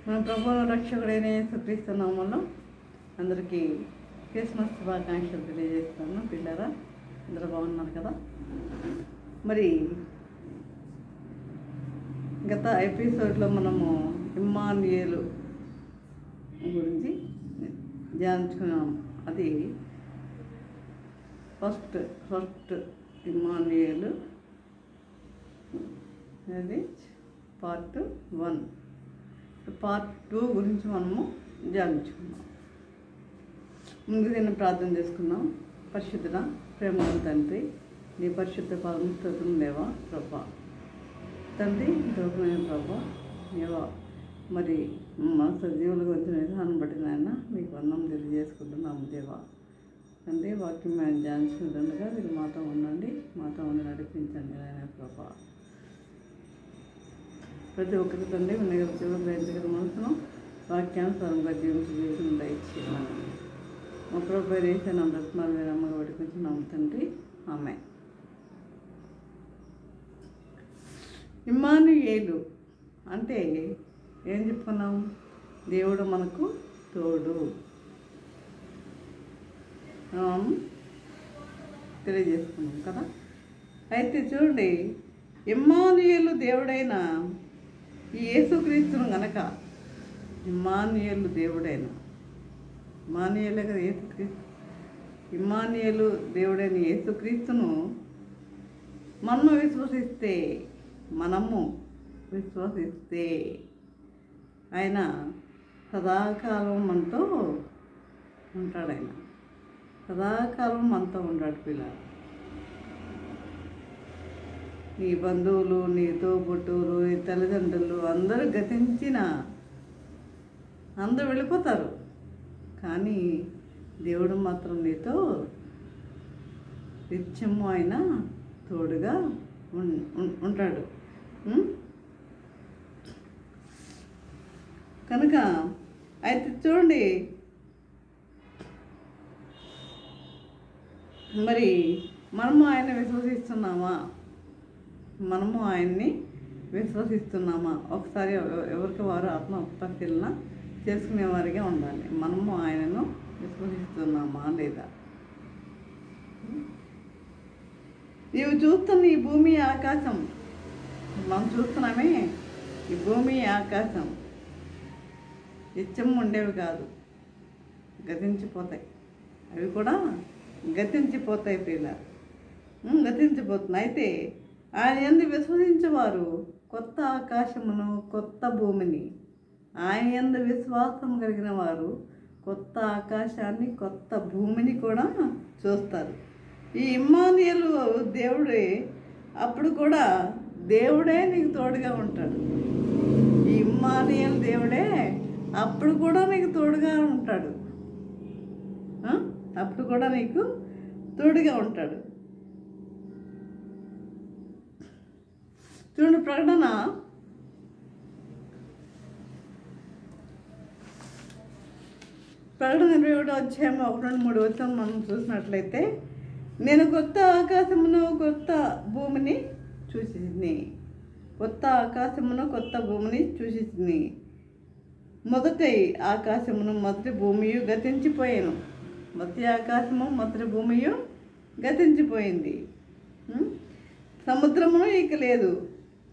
మన ప్రభువు రక్షకుడైన యేసుక్రీస్తు నామములో అందరికీ క్రిస్మస్ శుభాకాంక్షలు తెలియజేస్తాను. పిల్లరా అందరూ బాగున్నారు కదా? మరి గత ఎపిసోడ్లో మనము ఇమ్మానుయేలు గురించి ధ్యానించుకున్నాం. అది ఫస్ట్ ఇమ్మానుయేలు, అది పార్ట్ 1. పార్ట్ 2 గురించి మనము ధ్యానించుకున్నాం. ముందు నేను ప్రార్థన చేసుకున్నాం. పరిశుద్ధుడ ప్రేమగల తండ్రి, నీ పరిశుద్ధ పరమస్తోత్రం దేవా ప్రభా. తండ్రి దోపమైన ప్రభా దేవా, మరి మా సజీవుల గురించిన విధానం బట్టి నాయన మీకు వందనం తెలియజేసుకుంటున్నాము దేవా. తండ్రి వాక్యం మేము ధ్యానించుకుంటుండగా మీరు మాతో ఉండండి, మాతో ఉండి నడిపించండి నాయన ప్రభా. ప్రతి ఒక్కరి తండ్రి వినగల జీవన గ్రహించగల మనసును వాక్యానుసారంగా జీవితం దయచేయమని మా ప్రభు వేసిన బ్రతమాలు మీరు అమ్మగా పడుకుంటున్నాము తండ్రి. ఆమె ఇమ్మానుయేలు అంటే ఏం చెప్పుకున్నాం? దేవుడు మనకు తోడు తెలియజేసుకున్నాం కదా. అయితే చూడండి, ఇమ్మానుయేలు దేవుడైన ఈ యేసుక్రీస్తును గనక, ఇమ్మానుయేలు దేవుడైన ఇమ్మానుయేలే కదా యేసుక్రీస్తు, ఇమ్మానుయేలు దేవుడైన యేసుక్రీస్తును మనము విశ్వసిస్తే ఆయన సదాకాలం మనతో ఉంటాడు. ఆయన సదాకాలం మనతో ఉంటాడు. పిల్లలు, నీ బంధువులు, నీ తోబుట్టువులు, నీ తల్లిదండ్రులు అందరూ అందరూ వెళ్ళిపోతారు, కానీ దేవుడు మాత్రం నీతో నిత్యము ఆయన తోడుగా ఉంటాడు. కనుక అయితే చూడండి, మరి మనము ఆయన విశ్వసిస్తున్నామా? మనము ఆయన్ని విశ్వసిస్తున్నామా? ఒకసారి ఎవరికి వారు ఆత్మ పరిశీలన చేసుకునేవారిగా ఉండాలి. మనము ఆయనను విశ్వసిస్తున్నామా లేదా? నీవు చూస్తున్న ఈ భూమి ఆకాశం, మనం చూస్తున్నామే, ఈ భూమి ఆకాశం నిత్యం ఉండేవి కాదు, గతించిపోతాయి. అవి కూడా గతించిపోతాయి పిల్లలు, గతించిపోతున్నాయి. అయితే ఆయన యందు విశ్వసించేవారు కొత్త ఆకాశమును కొత్త భూమిని, ఆయన యందు విశ్వాసం కలిగిన వారు కొత్త ఆకాశాన్ని కొత్త భూమిని కూడా చూస్తారు. ఈ ఇమ్మానుయేలు దేవుడే, అప్పుడు కూడా దేవుడే నీకు తోడుగా ఉంటాడు. ఈ ఇమ్మానుయేలు దేవుడే అప్పుడు కూడా నీకు తోడుగా ఉంటాడు. అప్పుడు కూడా నీకు తోడుగా ఉంటాడు. చూడండి, ప్రకటన 21వ అధ్యాయం 1-3 వచనం మనం చూసినట్లయితే, నేను కొత్త ఆకాశమును కొత్త భూమిని చూసిని, కొత్త ఆకాశమును కొత్త భూమిని చూసిని. మొదటి ఆకాశమును మొదటి భూమియు గతించిపోయాను, మొదటి ఆకాశము మొదటి భూమియు గతించిపోయింది, సముద్రమును ఇక లేదు.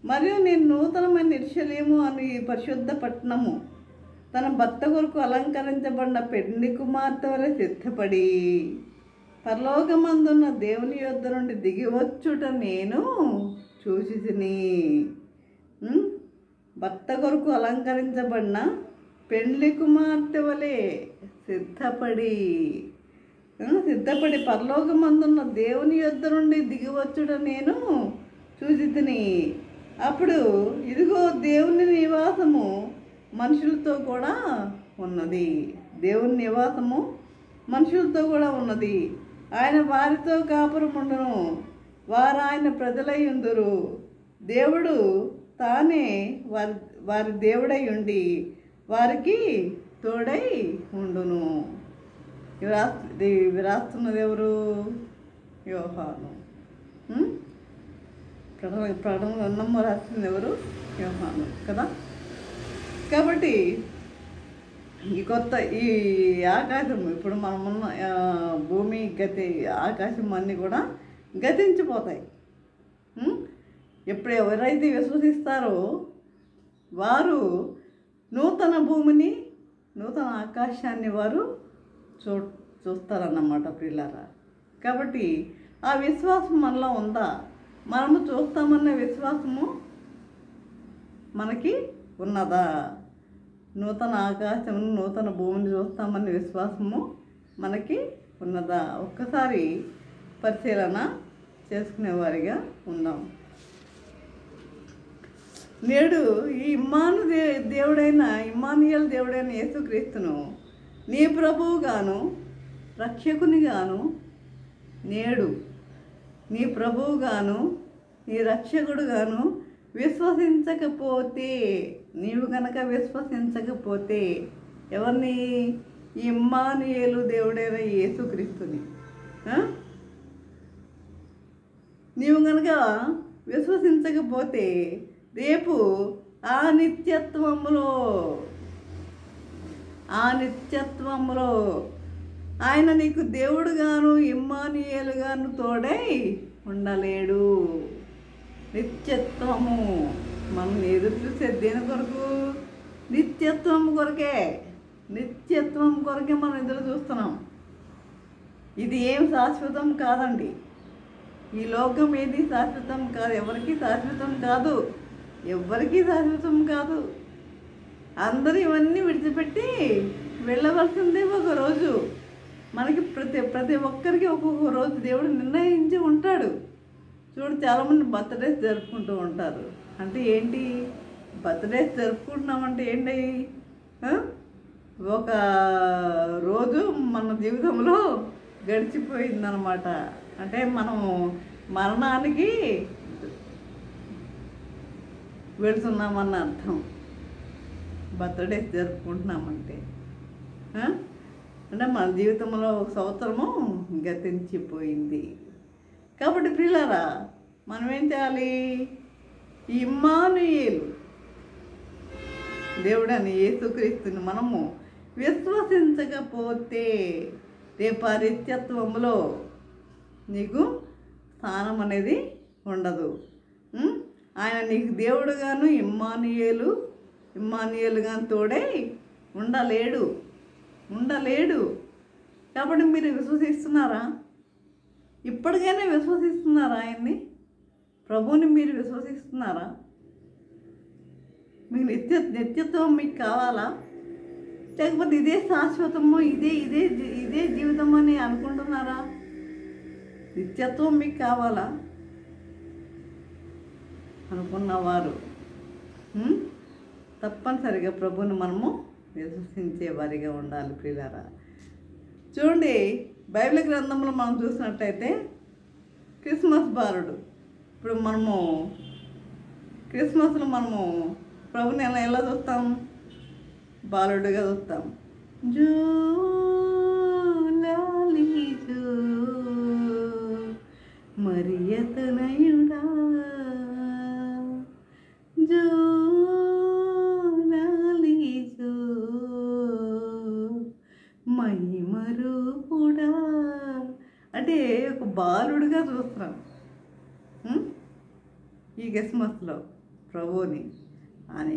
మరియు నేను నూతనమైన యెరూషలేము అని పరిశుద్ధ పట్టణము తన భర్త కొరకు అలంకరించబడిన పెండ్లి కుమార్తె వలె సిద్ధపడి పరలోకమందున్న దేవుని యొద్ద నుండి దిగివచ్చుట నేను చూసితిని. భర్త కొరకు అలంకరించబడిన పెండ్లి కుమార్తె వలె సిద్ధపడి పరలోకమందున్న దేవుని యొద్ద నుండి దిగివచ్చుట నేను చూసితిని. అప్పుడు ఇదిగో దేవుని నివాసము మనుషులతో కూడా ఉన్నది, దేవుని నివాసము మనుషులతో కూడా ఉన్నది. ఆయన వారితో కాపురముండును, వారు ఆయన ప్రజలై ఉందురు. దేవుడు తానే వారి దేవుడై ఉండి వారికి తోడై ఉండును. ఇవి రాస్తున్నది ఎవరు? యోహాను. ప్రకటన గ్రంథము రాసింది ఎవరు? యోహాను కదా. కాబట్టి ఈ ఆకాశం ఇప్పుడు మనమున్న భూమి ఆకాశం అన్నీ కూడా గతించిపోతాయి. ఎప్పుడు ఎవరైతే విశ్వసిస్తారో వారు నూతన భూమిని, నూతన ఆకాశాన్ని వారు చూస్తారన్నమాట ప్రియులారా. కాబట్టి ఆ విశ్వాసం మనలో ఉందా? మనము చూస్తామన్న విశ్వాసము మనకి ఉన్నదా? నూతన ఆకాశం, నూతన భూమిని చూస్తామన్న విశ్వాసము మనకి ఉన్నదా? ఒక్కసారి పరిశీలన చేసుకునేవారిగా ఉందాం. నేడు ఈ ఇమ్మానుయేలు దేవుడైన యేసుక్రీస్తును నీ ప్రభువుగాను రక్షకునిగాను, నేడు నీ ప్రభువుగాను నీ రక్షకుడుగాను విశ్వసించకపోతే, నీవు కనుక విశ్వసించకపోతే ఎవరిని? ఇమ్మానుయేలు దేవుడైన యేసుక్రీస్తుని నీవు కనుక విశ్వసించకపోతే రేపు ఆ నిత్యత్వములో ఆయన నీకు దేవుడుగాను ఇమ్మానుయేలుగాను తోడై ఉండలేడు. నిత్యత్వము మనం ఎదురు చూసే దేని కొరకు? నిత్యత్వం కొరకే మనం ఎదురు చూస్తున్నాం. ఇది ఏం శాశ్వతం కాదండి. ఈ లోకం ఏది శాశ్వతం కాదు, ఎవరికి శాశ్వతం కాదు. అందరూ ఇవన్నీ విడిచిపెట్టి వెళ్ళవలసిందే ఒకరోజు. మనకి ప్రతి ఒక్కరికి ఒక్కొక్క రోజు దేవుడు నిర్ణయించి ఉంటాడు. చూడు, చాలామంది బర్త్డేస్ జరుపుకుంటూ ఉంటారు. అంటే ఏంటి? బర్త్డేస్ జరుపుకుంటున్నామంటే ఏంటి? ఒక రోజు మన జీవితంలో గడిచిపోయిందనమాట. అంటే మనము మరణానికి వెళుతున్నామన్న అర్థం. బర్త్డేస్ జరుపుకుంటున్నామంటే అంటే మన జీవితంలో ఒక సంవత్సరము గతించిపోయింది. కాబట్టి ప్రియులారా, మనం ఏం చేయాలి? ఇమ్మానుయేలు దేవుడని యేసుక్రీస్తుని మనము విశ్వసించకపోతే రేపు ఆ నిత్యత్వంలో నీకు స్థానం అనేది ఉండదు. ఆయన నీకు దేవుడుగాను ఇమ్మానుయేలుగాను తోడై ఉండలేడు. కాబట్టి మీరు విశ్వసిస్తున్నారా? ఇప్పటికైనా విశ్వసిస్తున్నారా? ఆయన్ని, ప్రభువుని మీరు విశ్వసిస్తున్నారా? మీకు నిత్యత్వం మీకు కావాలా? లేకపోతే ఇదే శాశ్వతము, ఇదే జీవితం అని అనుకుంటున్నారా? నిత్యత్వం మీకు కావాలా అనుకున్నవారు తప్పనిసరిగా ప్రభువుని మనము విశ్వసించే వారిగా ఉండాలి ప్రియులారా. చూడండి, బైబిల్ గ్రంథంలో మనం చూసినట్టయితే క్రిస్మస్ బాలుడు, ఇప్పుడు మనము క్రిస్మస్లో మనము ప్రభుని ఎలా చూస్తాం? బాలుడుగా చూస్తాం. మరియతనయుడా మహిమరూపుడా అంటే ఒక బాలుడుగా చూస్తున్నాం ఈ క్రిస్మస్లో ప్రభువుని. ఆయన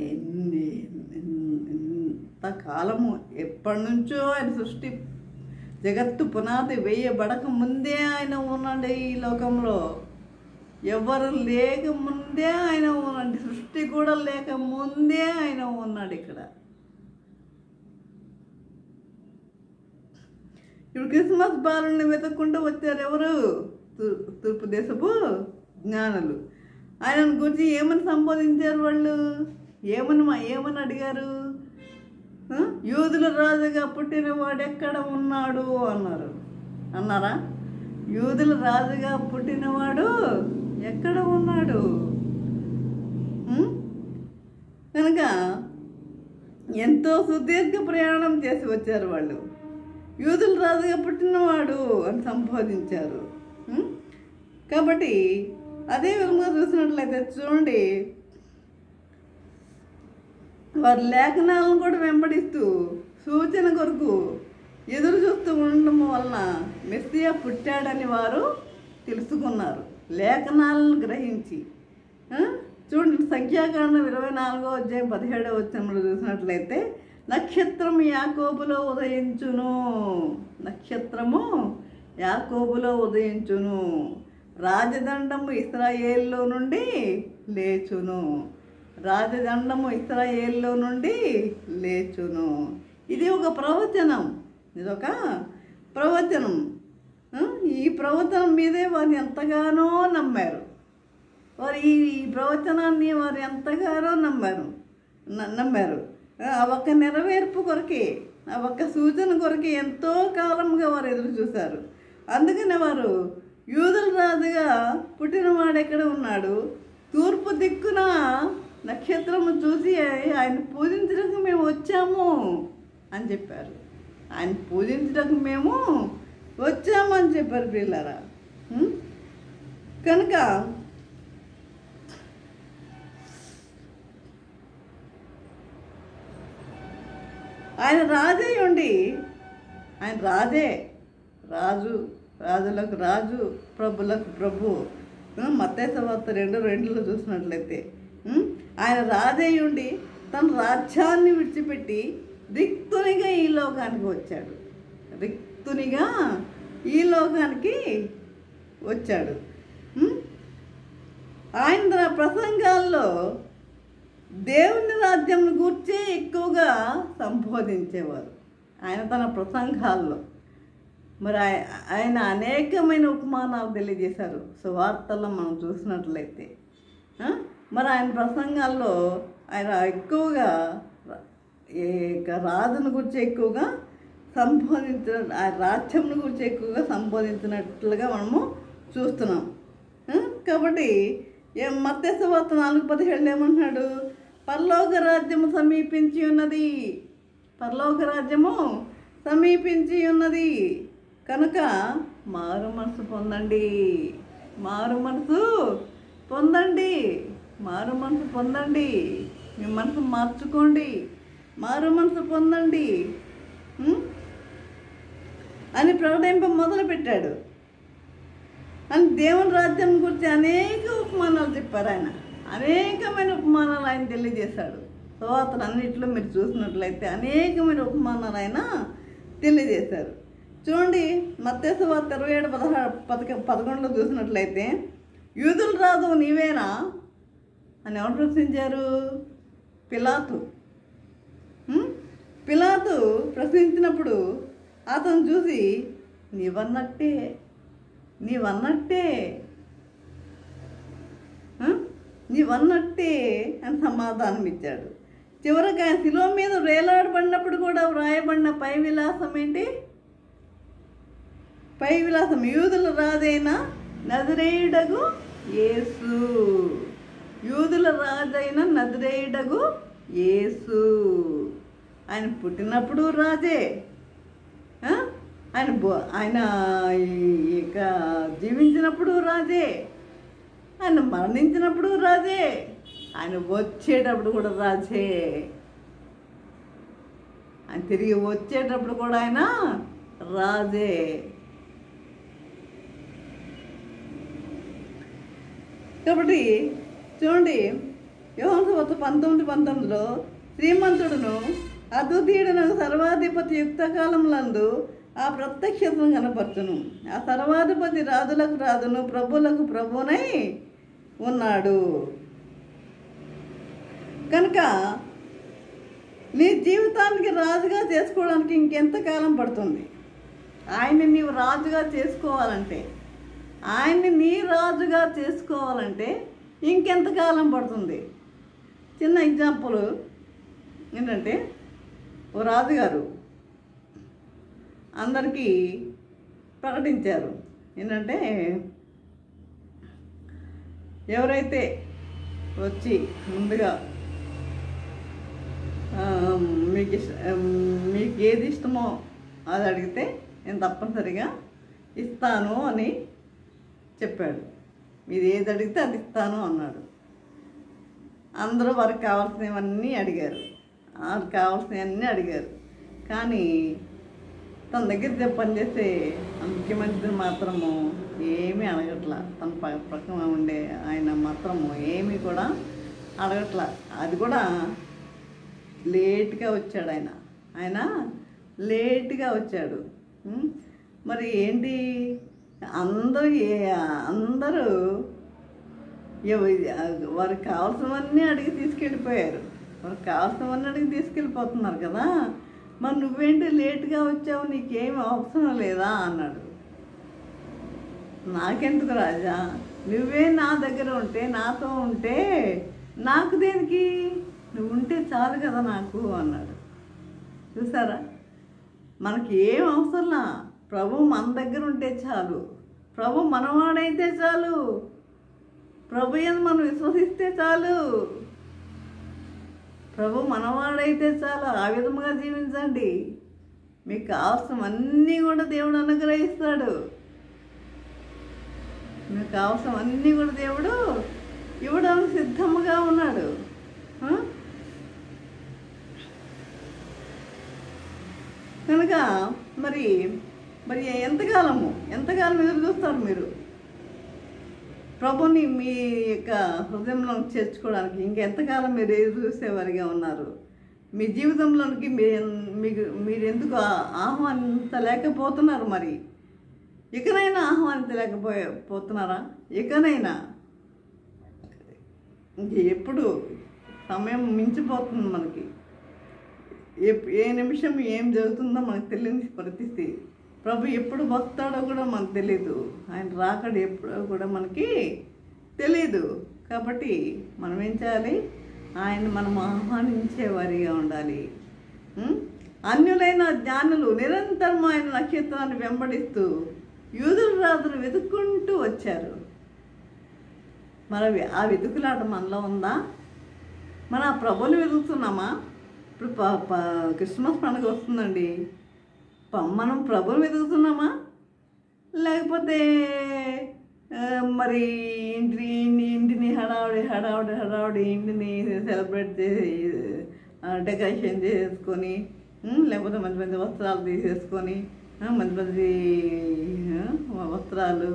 ఎంతకాలము ఎప్పటి నుంచో ఆయన సృష్టి జగత్తు పునాది వేయబడక ముందే ఆయన ఉన్నాడు ఈ లోకంలో. ఎవరు లేక ముందే ఆయన ఉన్నాడు. సృష్టి కూడా లేక ముందే ఆయన ఉన్నాడు ఇక్కడ. ఇప్పుడు క్రిస్మస్ బాలుని వెతుక్కుంటూ వచ్చారు ఎవరు? తూర్పు దేశపు జ్ఞానులు. ఆయనను గురించి ఏమని సంబోధించారు వాళ్ళు? ఏమని అడిగారు? యూదుల రాజుగా పుట్టినవాడు ఎక్కడ ఉన్నాడు అన్నారా? యూదుల రాజుగా పుట్టినవాడు ఎక్కడ ఉన్నాడు? కనుక ఎంతో సుదీర్ఘ ప్రయాణం చేసి వచ్చారు వాళ్ళు. యూదుల రాజుగా పుట్టినవాడు అని సంబోధించారు. కాబట్టి అదే విధంగా చూసినట్లయితే చూడండి, వారి లేఖనాలను కూడా వెంబడిస్తూ సూచన కొరకు ఎదురు చూస్తూ ఉండడం వలన మెస్సియా పుట్టాడని వారు తెలుసుకున్నారు, లేఖనాలను గ్రహించి. చూడండి, సంఖ్యాకాండం 24:17 చూసినట్లయితే, నక్షత్రం యాకోబులో ఉదయించును, నక్షత్రము యాకోబులో ఉదయించును, రాజదండము ఇశ్రాయేల్లో నుండి లేచును, రాజదండము ఇశ్రాయేల్లో నుండి లేచును. ఇది ఒక ప్రవచనం, ఇదొక ప్రవచనం. ఈ ప్రవచనం మీదే వారు ఎంతగానో నమ్మారు. వారు ఈ ప్రవచనాన్ని వారు ఎంతగానో నమ్మారు. ఆ ఒక్క నెరవేర్పు కొరకే, ఆ ఒక్క సూచన కొరకే ఎంతో కాలంగా వారు ఎదురు చూశారు. అందుకనే వారు యూదుల రాజుగా పుట్టినవాడు ఎక్కడ ఉన్నాడు, తూర్పు దిక్కున నక్షత్రము చూసి ఆయన పూజించడానికి మేము వచ్చాము అని చెప్పారు. ఆయన పూజించడానికి మేము వచ్చాము అని చెప్పారు పిల్లరా. కనుక ఆయన రాజే ఉండి, ఆయన రాజే, రాజులకు రాజు, ప్రభులకు ప్రభు. మత్తయి సువార్త 2:2 చూసినట్లయితే ఆయన రాజే ఉండి తన రాజ్యాన్ని విడిచిపెట్టి రిక్తునిగా ఈ లోకానికి వచ్చాడు, రిక్తునిగా ఈ లోకానికి వచ్చాడు. ఆయన తన ప్రసంగాల్లో దేవుని రాజ్యం గురించి ఎక్కువగా సంబోధించేవారు. ఆయన తన ప్రసంగాల్లో మరి ఆయన అనేకమైన ఉపమానాలు తెలియజేశారు. సువార్తల్లో మనం చూసినట్లయితే మరి ఆయన ప్రసంగాల్లో ఆయన ఎక్కువగా రాజును గురించి ఎక్కువగా ఆ రాజ్యం గురించి ఎక్కువగా సంబోధించినట్లుగా మనము చూస్తున్నాం. కాబట్టి మత్తయి సువార్త 4:17 ఏమంటున్నాడు, పరలోక రాజ్యము సమీపించి ఉన్నది, పరలోక రాజ్యము సమీపించి ఉన్నది కనుక మారు మనసు పొందండి, మారు మనసు పొందండి, మారు మనసు పొందండి, మీ మనసు మార్చుకోండి, మారు మనసు పొందండి అని ప్రకటింప మొదలుపెట్టాడు. అని దేవుని రాజ్యం గురించి అనేక ఉపమానాలు చెప్పారు. ఆయన అనేకమైన ఉపమానాలు ఆయన తెలియజేశాడు. సువార్తలన్నింటిలో మీరు చూసినట్లయితే అనేకమైన ఉపమానాలు ఆయన తెలియజేశారు. చూడండి, మత్తయి సువార్త 27:11 చూసినట్లయితే, యూదుల రాజు నీవేనా అని ఎవరు ప్రశ్నించారు? పిలాతు. పిలాతు ప్రశ్నించినప్పుడు అతను చూసి నీవన్నట్టే, నీవన్నట్టే, నీవన్నట్టే అని సమాధానం ఇచ్చాడు. చివరికి ఆయన శిలువ మీద వేలాడబడినప్పుడు కూడా వ్రాయబడిన పై విలాసం ఏంటి? పై విలాసం యూదుల రాజైన నజరేయుడగు యేసు, యూదుల రాజైన నజరేయుడగు యేసు. ఆయన పుట్టినప్పుడు రాజే, ఆయన ఇక జీవించినప్పుడు రాజే, ఆయన మరణించినప్పుడు రాజే, ఆయన వచ్చేటప్పుడు కూడా రాజే, ఆయన తిరిగి వచ్చేటప్పుడు కూడా ఆయన రాజే. కాబట్టి చూడండి, యోహాను సువార్త 19:19 శ్రీమంతుడును అద్వితీయుడును సర్వాధిపతి యుక్తకాలములందు ఆ ప్రత్యక్షతను కనపరచును. ఆ సర్వాధిపతి రాజులకు రాజును ప్రభువులకు ప్రభువునై ఉన్నాడు. కనుక నీ జీవితానికి రాజుగా చేసుకోవడానికి ఇంకెంతకాలం పడుతుంది? ఆయన్ని నీవు రాజుగా చేసుకోవాలంటే, ఆయన్ని నీ రాజుగా చేసుకోవాలంటే ఇంకెంతకాలం పడుతుంది? చిన్న ఎగ్జాంపుల్ ఏంటంటే, ఓ రాజుగారు అందరికీ ప్రకటించారు ఏంటంటే, ఎవరైతే వచ్చి ముందుగా మీకు ఏది ఇష్టమో అది అడిగితే నేను తప్పనిసరిగా ఇస్తాను అని చెప్పాడు. మీరు ఏది అడిగితే అది ఇస్తాను అన్నాడు. అందరూ వారికి కావాల్సినవన్నీ అడిగారు. వాళ్ళకి కావాల్సినవన్నీ అడిగారు. కానీ తన దగ్గర పనిచేసే ఆ ముఖ్యమంత్రి మాత్రము ఏమీ అడగట్లా. తన పక్కన ఉండే ఆయన మాత్రము ఏమీ కూడా అడగట్లా. అది కూడా లేట్గా వచ్చాడు ఆయన లేట్గా వచ్చాడు. మరి ఏంటి, అందరూ వారికి కావాల్సినవన్నీ అడిగి తీసుకెళ్ళిపోయారు. వారికి కావాల్సినవన్నీ అడిగి తీసుకెళ్ళిపోతున్నారు కదా, మరి నువ్వేంటి లేట్గా వచ్చావు, నీకేం అవసరం లేదా అన్నాడు. నాకెందుకు రాజా, నువ్వే నా దగ్గర ఉంటే, నాతో ఉంటే నాకు దేనికి, నువ్వు ఉంటే చాలు కదా నాకు అన్నాడు. చూసారా, మనకి ఏం అవసరంలా, ప్రభు మన దగ్గర ఉంటే చాలు, ప్రభు మనవాడైతే చాలు, ప్రభు అని మనం విశ్వసిస్తే చాలు, ప్రభు మనవాడైతే చాలు. ఆ విధముగా జీవించండి, మీకు కావాల్సినవన్నీ కూడా దేవుడు అనుగ్రహిస్తాడు. మీకు కావాల్సినవన్నీ కూడా దేవుడు ఇవ్వడానికి సిద్ధముగా ఉన్నాడు. కనుక మరి ఎంతకాలం ఎదురు చూస్తారు మీరు ప్రభుని మీ యొక్క హృదయంలో చేర్చుకోవడానికి? ఇంకెంతకాలం మీరు ఎదురు చూసేవారిగా ఉన్నారు? మీ జీవితంలోనికి మీరు ఎందుకు ఆహ్వానించలేకపోతున్నారు? మరి ఇకనైనా ఆహ్వానించలేకపోతున్నారా? ఇకనైనా ఎప్పుడు సమయం మించిపోతుంది మనకి. ఏ నిమిషం ఏం జరుగుతుందో మనకు తెలియని పరిస్థితి. ప్రభు ఎప్పుడు వస్తాడో కూడా మనకు తెలీదు, ఆయన రాకడ ఎప్పుడో కూడా మనకి తెలీదు. కాబట్టి మనం ఏం చేయాలి? మనం ఆహ్వానించేవారిగా ఉండాలి. అన్యులైన జ్ఞానులు నిరంతరం ఆయన నక్షత్రాన్ని వెంబడిస్తూ యూదుల రాజును వెతుక్కుంటూ వచ్చారు. మరి ఆ వెతుకులాట మనలో ఉందా? మన ఆ ప్రభుని వెతుకుతున్నామా? ఇప్పుడు క్రిస్మస్ పండుగ వస్తుందండి, మనం ప్రభుని వెతుకుతున్నామా? లేకపోతే మరి ఇంటిని హడావుడి ఇంటిని సెలబ్రేట్ చేసి డెకరేషన్ చేసుకొని, లేకపోతే మంచి మంచి వస్త్రాలు తీసేసుకొని, మంచి వస్త్రాలు,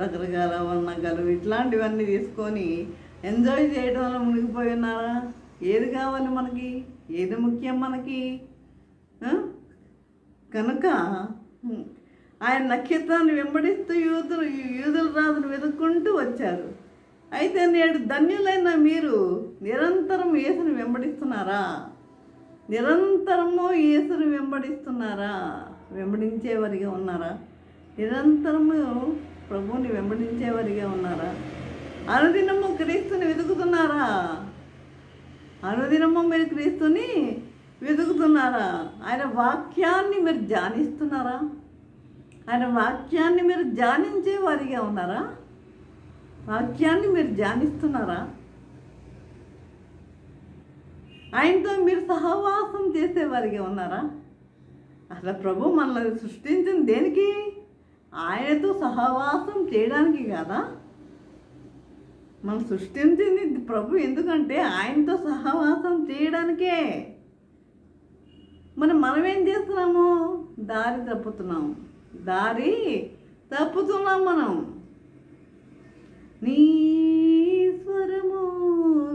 రకరకాల వర్ణకాలు ఇట్లాంటివన్నీ తీసుకొని ఎంజాయ్ చేయడం వల్ల మునిగిపోయి ఉన్నారా? ఏది కావాలి మనకి? ఏది ముఖ్యం మనకి? కనుక ఆయన నక్షత్రాన్ని వెంబడిస్తూ యూదుల రాజును వెతుక్కుంటూ వచ్చారు. అయితే నేడు ధన్యులైన మీరు నిరంతరం యేసుని వెంబడిస్తున్నారా? నిరంతరము యేసుని వెంబడిస్తున్నారా? వెంబడించేవారిగా ఉన్నారా? నిరంతరము ప్రభువుని వెంబడించేవారిగా ఉన్నారా? అనుదినము క్రీస్తుని వెతుకుతున్నారా? అనుదినము మీరు క్రీస్తుని వెతుకుతున్నారా? ఆయన వాక్యాన్ని మీరు ధ్యానిస్తున్నారా? ఆయన వాక్యాన్ని మీరు ధ్యానించే వారిగా ఉన్నారా? వాక్యాన్ని మీరు ధ్యానిస్తున్నారా? ఆయనతో మీరు సహవాసం చేసేవారిగా ఉన్నారా? అసలు ప్రభు మనల్ని సృష్టించింది దేనికి? ఆయనతో సహవాసం చేయడానికి కాదా? మనం సృష్టించింది ప్రభు ఎందుకంటే ఆయనతో సహవాసం చేయడానికే. మనం ఏం చేస్తున్నాము? దారి తప్పుతున్నాం మనం. నీ స్వరము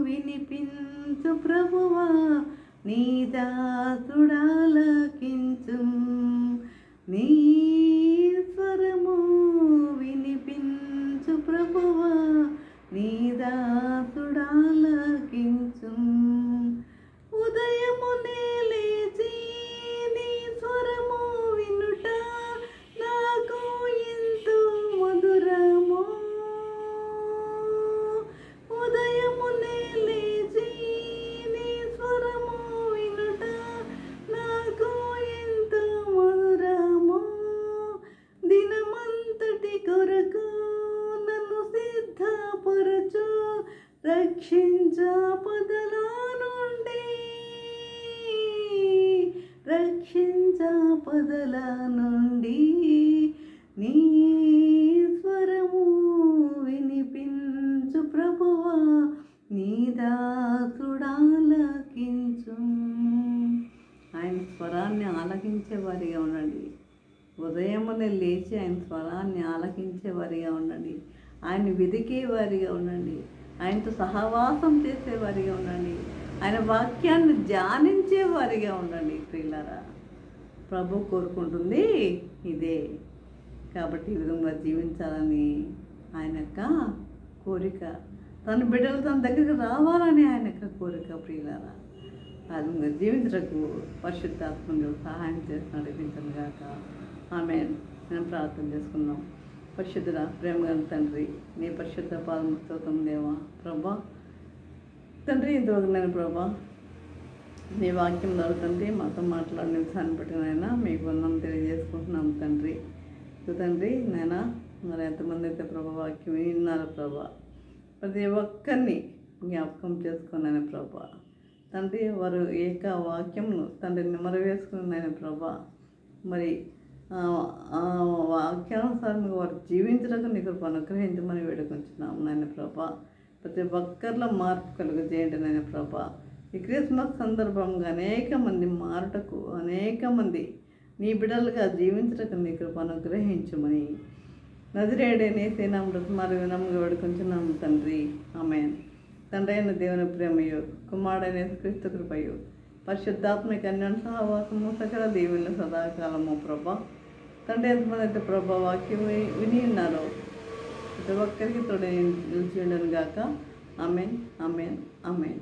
వినిపించు ప్రభువా, నీ దాసుడాలకించు. నీ స్వరము వినిపించు ప్రభువా, నీ దాసుడాలకించు. ఉదయమునే లేచి నీ స్వరము వినుట నాకు ఎంతో మధురము. ఉదయమునే లేచి నీ స్వరము వినుట నాకు ఎంతో మధురము. దినమంతటి కొరకు నన్ను సిద్ధపరచు, రక్షించాపదల నుండి నీ స్వరము వినిపించు ప్రభువా, నీ దాసుడాలకించు. స్వరాన్ని ఆలకించే వారిగా ఉండండి. ఉదయమునే లేచి ఆయన స్వరాన్ని ఆలకించే వారిగా ఉండండి. ఆయన వెదికే వారిగా ఉండండి. ఆయనతో సహవాసం చేసేవారిగా ఉండండి. ఆయన వాక్యాన్ని ధ్యానించే వారిగా ఉండండి. ప్రియులారా, ప్రభు కోరుకుంటుంది ఇదే. కాబట్టి ఈ విధంగా జీవించాలని ఆయన యొక్క కోరిక, తన బిడ్డలు తన దగ్గరికి రావాలని ఆయన యొక్క కోరిక. ప్రియులారా, ఆ విధంగా జీవించటకు పరిశుద్ధాత్మను సహాయం చేసి నడిపించను గాక. ఆమేన్. నేను ప్రార్థన చేసుకుందాం. పరిశుద్ధుడ, ప్రేమగల తండ్రి, నీ పరిశుద్ధ పాదముస్తోత్రం దేవా. ప్రభా తండ్రి, ఇంతవరకు ప్రభా నీ వాక్యం ద్వారా తండ్రి మాతో మాట్లాడిన విధాన్ని బట్టి నాయన మీకు వందనం తెలియజేసుకుంటున్నాం తండ్రి. తండ్రి నాయన, మరి ఎంతమంది అయితే ప్రభా వాక్యం విన్నారు ప్రభా, ప్రతి ఒక్కరిని జ్ఞాపకం చేసుకున్నాను ప్రభా. తండ్రి, వారు ఏక వాక్యంను తండ్రి నెమరవేసుకున్నాను ప్రభా. మరి వాక్యానుసారంగా వారు జీవించడానికి నీకు అనుగ్రహించమని వేడుకుంటున్నాం నాయన ప్రభా. ప్రతి ఒక్కరిలో మార్పు కలుగజేయండి నాయన ప్రభా. ఈ క్రిస్మస్ సందర్భంగా అనేక మంది మారుటకు, అనేక మంది నీ బిడ్డలుగా జీవించటకు నీ కృప అనుగ్రహించమని నజరేయుడైన యేసునామములో మరి వినమ్ముగా వేడుకుంటున్నాము తండ్రి. ఆమేన్. తండ్రి అయిన దేవుని ప్రేమయు, కుమారుడైన యేసుక్రీస్తు కృపయు, పరిశుద్ధాత్మక అన్యోన్య సహవాసము సకల దీవెనలు సదాకాలము ప్రభా. తండ్రి, ఎంతమంది అయితే ప్రభా వాక్యం విని ఉన్నారో ప్రతి ఒక్కరికి తోడు నిలిచి ఉండను గాక. ఆమేన్, ఆమేన్, ఆమేన్.